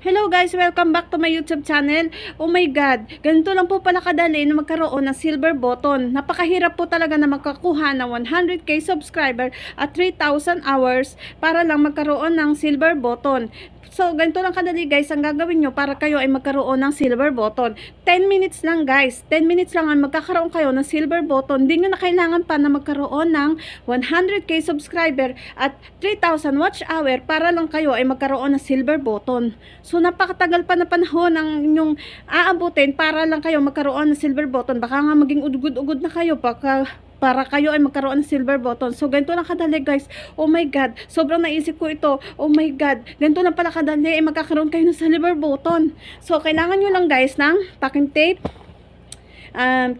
Hello guys! Welcome back to my YouTube channel. Oh my God! Ganito lang po pala kadali na magkaroon ng silver button. Napakahirap po talaga na magkakuha ng 100k subscriber at 3,000 hours para lang magkaroon ng silver button. So, ganito lang kadali guys ang gagawin nyo para kayo ay magkaroon ng silver button. 10 minutes lang guys. 10 minutes lang ang magkakaroon kayo ng silver button. Hindi nyo na kailangan pa na magkaroon ng 100k subscriber at 3,000 watch hour para lang kayo ay magkaroon ng silver button. So, napakatagal pa na panahon ang inyong aabutin para lang kayo magkaroon ng silver button. Baka nga maging ugod-ugod na kayo para kayo ay magkaroon ng silver button. So, ganito lang kadali guys. Oh my God, sobrang naisip ko ito. Oh my God, ganito lang pala kadali ay magkakaroon kayo ng silver button. So, kailangan nyo lang guys ng packing tape,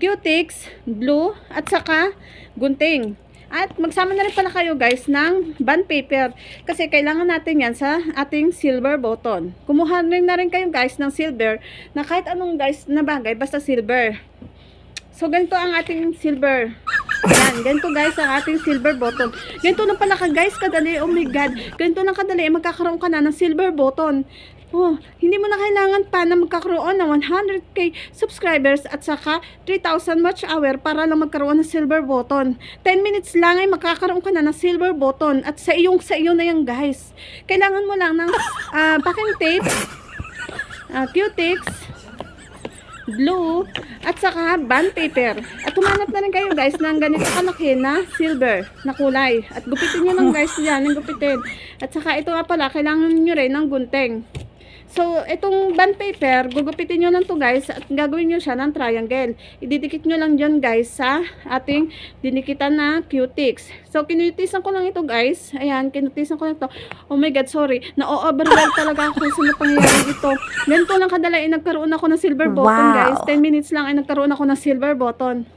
Q-Tix, glue, at saka gunting. At magsama na rin pala kayo guys ng bond paper kasi kailangan natin yan sa ating silver button. Kumuha rin na rin kayo guys ng silver na kahit anong guys na bagay basta silver. So ganito ang ating silver. Yan, ganito guys ang ating silver button. Ganito lang pala ka guys kadali. Oh my God, ganito lang kadali magkakaroon ka na ng silver button. Oh, hindi mo na kailangan pa na magkakaroon ng 100k subscribers at saka 3,000 watch hour para lang magkaroon ng silver button. 10 minutes lang ay magkakaroon ka na ng silver button at sa iyo na yan guys. Kailangan mo lang ng packing tape, Q-Tix, glue, at saka bond paper. At humanap na rin kayo guys ng ganito kalaki na silver na kulay. At gupitin nyo lang guys yan, yung gupitin. At saka ito nga pala, kailangan nyo rin ng gunting. So, itong bond paper, gugupitin nyo lang to guys at gagawin nyo siya ng triangle. Ididikit nyo lang dyan guys sa ating dinikitan na Q-Tix. So, kinutisan ko lang ito guys. Ayan, kinutisan ko lang ito. Oh my God, sorry. Na-overwhelm talaga ako sa napangyayari ito. Ganito lang kadala ay nagkaroon ako ng silver button guys. 10 minutes lang ay nagkaroon ako ng silver button.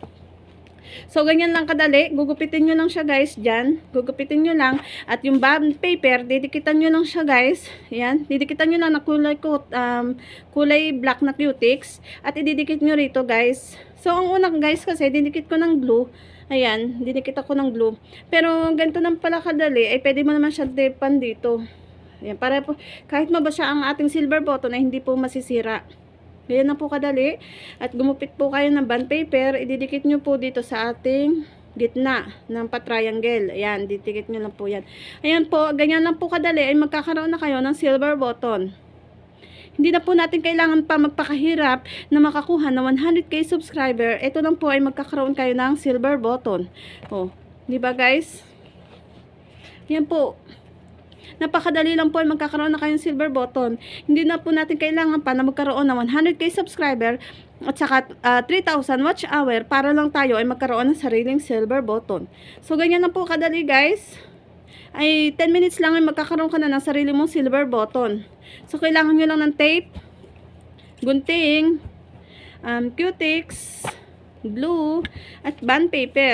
So, ganyan lang kadali. Gugupitin nyo lang siya guys dyan. Gugupitin nyo lang. At yung bond paper, didikitan nyo lang siya guys. Ayan. Didikitan nyo lang na kulay black na Q-Tix. At ididikit nyo rito guys. So, ang unang guys kasi, didikit ko ng glue. Ayan. Didikit ako ng glue. Pero, ganito lang pala kadali. Ay, pwede mo naman siya depan dito. Ayan. Para po, kahit mabasa ang ating silver button ay hindi po masisira. Ganyan na po kadali. At gumupit po kayo ng bond paper. Ididikit nyo po dito sa ating gitna ng pa-triangle. Ayan, didikit nyo lang po yan. Ayan po, ganyan lang po kadali ay magkakaroon na kayo ng silver button. Hindi na po natin kailangan pa magpakahirap na makakuha ng 100k subscriber. Ito lang po ay magkakaroon kayo ng silver button. Oh, di ba guys? Yan po. Napakadali lang po ay magkakaroon na kayong silver button. Hindi na po natin kailangan pa na magkaroon ng 100k subscriber at saka 3,000 watch hour para lang tayo ay magkaroon ng sariling silver button. So, ganyan na po kadali guys. Ay 10 minutes lang ay magkakaroon ka na ng sarili mong silver button. So, kailangan nyo lang ng tape, gunting, Q-Tix, glue, at bond paper.